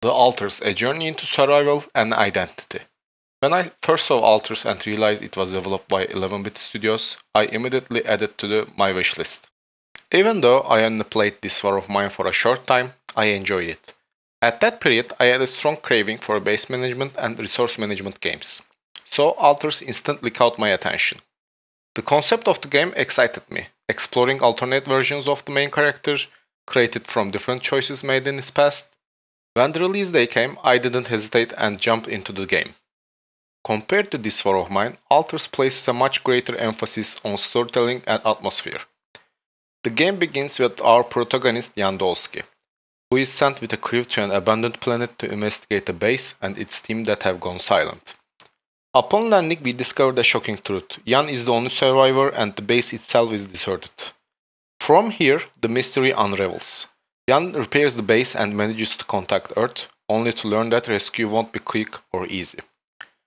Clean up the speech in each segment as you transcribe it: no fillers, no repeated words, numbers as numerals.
The Alters, a journey into survival and identity. When I first saw Alters and realized it was developed by 11-bit studios, I immediately added to my wishlist. Even though I only played this war of mine for a short time, I enjoyed it. At that period, I had a strong craving for base management and resource management games, so Alters instantly caught my attention. The concept of the game excited me, exploring alternate versions of the main character, created from different choices made in his past. When the release day came, I didn't hesitate and jumped into the game. Compared to this war of mine, Alters places a much greater emphasis on storytelling and atmosphere. The game begins with our protagonist Jan Dolsky, who is sent with a crew to an abandoned planet to investigate a base and its team that have gone silent. Upon landing, we discover the shocking truth. Jan is the only survivor and the base itself is deserted. From here, the mystery unravels. Jan repairs the base and manages to contact Earth, only to learn that rescue won't be quick or easy.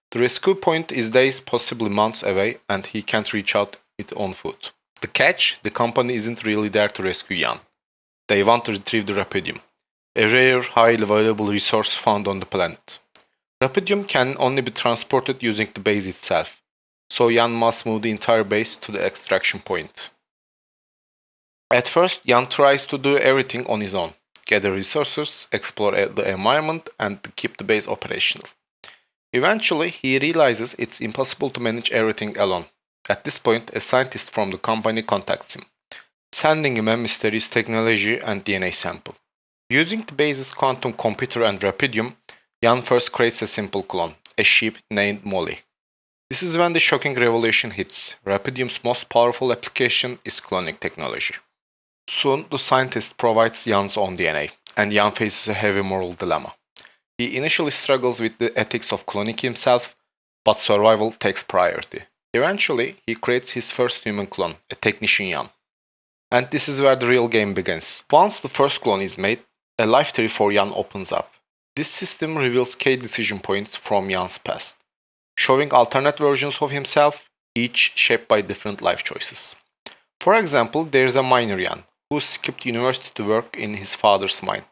The rescue point is days, possibly months away, and he can't reach out it on foot. The catch, the company isn't really there to rescue Jan. They want to retrieve the Rapidium, a rare, highly valuable resource found on the planet. Rapidium can only be transported using the base itself, so Jan must move the entire base to the extraction point. At first, Jan tries to do everything on his own, gather resources, explore the environment, and keep the base operational. Eventually, he realizes it's impossible to manage everything alone. At this point, a scientist from the company contacts him, sending him a mysterious technology and DNA sample. Using the base's quantum computer and Rapidium, Jan first creates a simple clone, a sheep named Molly. This is when the shocking revelation hits. Rapidium's most powerful application is cloning technology. Soon, the scientist provides Jan's own DNA, and Jan faces a heavy moral dilemma. He initially struggles with the ethics of cloning himself, but survival takes priority. Eventually, he creates his first human clone, a technician Jan. And this is where the real game begins. Once the first clone is made, a life tree for Jan opens up. This system reveals key decision points from Jan's past, showing alternate versions of himself, each shaped by different life choices. For example, there is a miner Jan, who skipped university to work in his father's mine,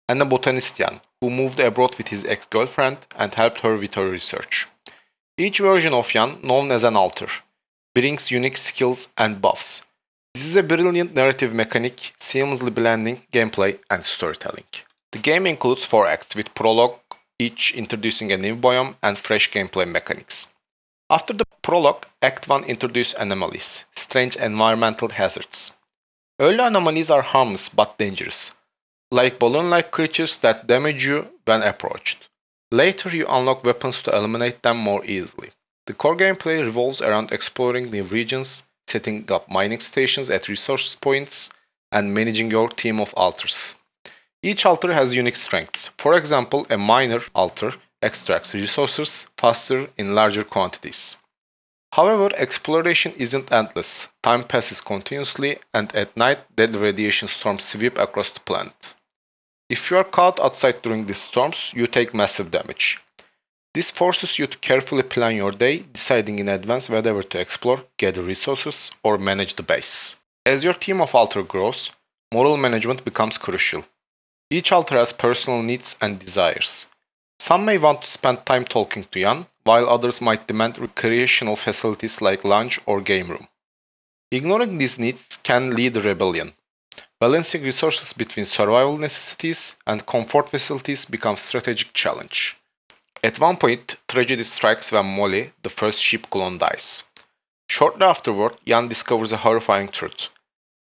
and a botanist Jan, who moved abroad with his ex-girlfriend and helped her with her research. Each version of Jan, known as an alter, brings unique skills and buffs. This is a brilliant narrative mechanic, seamlessly blending gameplay and storytelling. The game includes 4 acts with prologue, each introducing a new biome and fresh gameplay mechanics. After the prologue, Act 1 introduces anomalies, strange environmental hazards. Early anomalies are harmless but dangerous, like balloon-like creatures that damage you when approached. Later, you unlock weapons to eliminate them more easily. The core gameplay revolves around exploring new regions, setting up mining stations at resource points, and managing your team of alters. Each alter has unique strengths. For example, a miner alter extracts resources faster in larger quantities. However, exploration isn't endless. Time passes continuously, and at night, deadly radiation storms sweep across the planet. If you are caught outside during these storms, you take massive damage. This forces you to carefully plan your day, deciding in advance whether to explore, gather resources, or manage the base. As your team of alter grows, moral management becomes crucial. Each alter has personal needs and desires. Some may want to spend time talking to Jan, while others might demand recreational facilities like lounge or game room. Ignoring these needs can lead to rebellion. Balancing resources between survival necessities and comfort facilities becomes a strategic challenge. At one point, tragedy strikes when Molly, the first sheep clone, dies. Shortly afterward, Jan discovers a horrifying truth.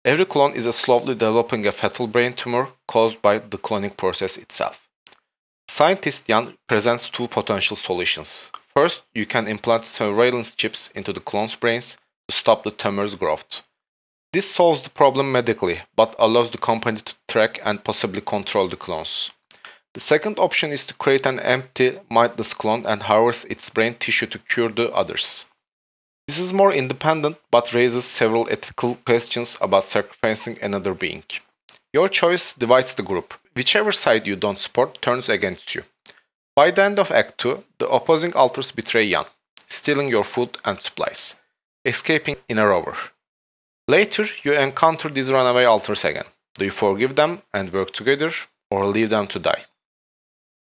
Every clone is slowly developing a fatal brain tumor caused by the cloning process itself. Scientist Jan presents 2 potential solutions. First, you can implant surveillance chips into the clone's brains to stop the tumor's growth. This solves the problem medically, but allows the company to track and possibly control the clones. The second option is to create an empty, mindless clone and harvest its brain tissue to cure the others. This is more independent, but raises several ethical questions about sacrificing another being. Your choice divides the group. Whichever side you don't support turns against you. By the end of Act 2, the opposing alters betray Jan, stealing your food and supplies, escaping in a rover. Later, you encounter these runaway alters again. Do you forgive them and work together, or leave them to die?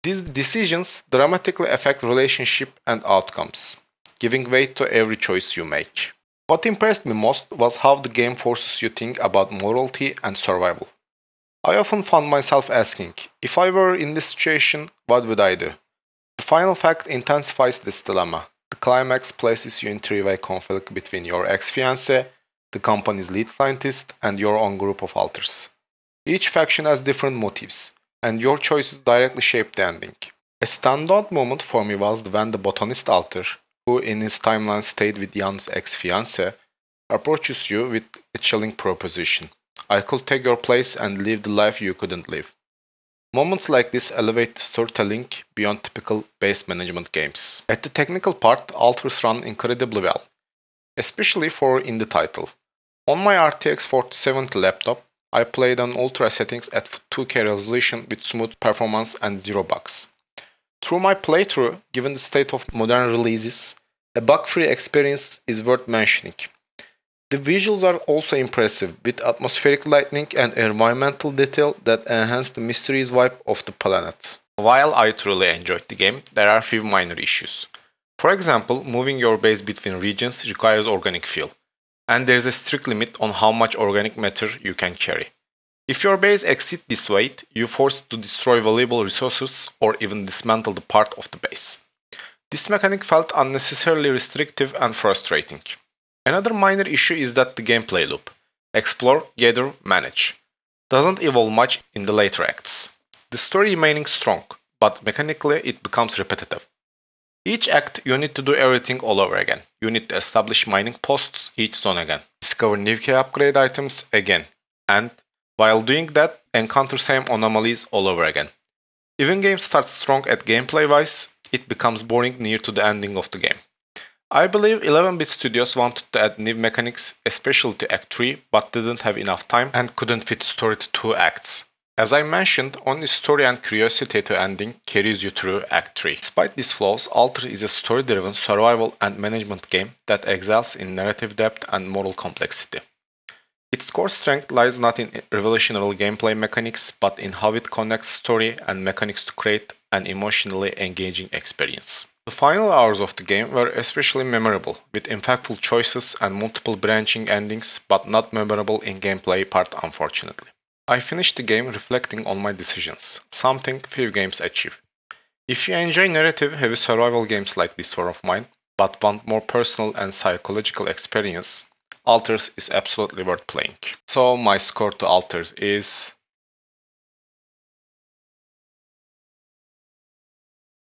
These decisions dramatically affect relationship and outcomes, giving weight to every choice you make. What impressed me most was how the game forces you to think about morality and survival. I often found myself asking, if I were in this situation, what would I do? The final fact intensifies this dilemma. The climax places you in three-way conflict between your ex-fiancé, the company's lead scientist, and your own group of alters. Each faction has different motives, and your choices directly shape the ending. A standout moment for me was when the botanist alter, who in his timeline stayed with Jan's ex-fiancée, approaches you with a chilling proposition. I could take your place and live the life you couldn't live. Moments like this elevate storytelling beyond typical base management games. At the technical part, alters run incredibly well, especially for indie title. On my RTX 4070 laptop, I played on ultra settings at 2K resolution with smooth performance and zero bugs. Through my playthrough, given the state of modern releases, a bug-free experience is worth mentioning. The visuals are also impressive, with atmospheric lighting and environmental detail that enhance the mysterious vibe of the planet. While I truly enjoyed the game, there are a few minor issues. For example, moving your base between regions requires organic fuel, and there is a strict limit on how much organic matter you can carry. If your base exceeds this weight, you're forced to destroy valuable resources or even dismantle the part of the base. This mechanic felt unnecessarily restrictive and frustrating. Another minor issue is that the gameplay loop, explore, gather, manage, doesn't evolve much in the later acts. The story remaining strong, but mechanically it becomes repetitive. Each act you need to do everything all over again. You need to establish mining posts each zone again, discover new key upgrade items again, and while doing that, encounter same anomalies all over again. Even game starts strong at gameplay wise, it becomes boring near to the ending of the game. I believe 11-bit studios wanted to add new mechanics, especially to Act 3, but didn't have enough time and couldn't fit story to 2 acts. As I mentioned, only story and curiosity to ending carries you through Act 3. Despite these flaws, Alter is a story-driven survival and management game that excels in narrative depth and moral complexity. Its core strength lies not in revolutionary gameplay mechanics, but in how it connects story and mechanics to create an emotionally engaging experience. The final hours of the game were especially memorable, with impactful choices and multiple branching endings, but not memorable in gameplay part unfortunately. I finished the game reflecting on my decisions, something few games achieve. If you enjoy narrative-heavy survival games like this one of mine, but want more personal and psychological experience, Alters is absolutely worth playing. So my score to Alters is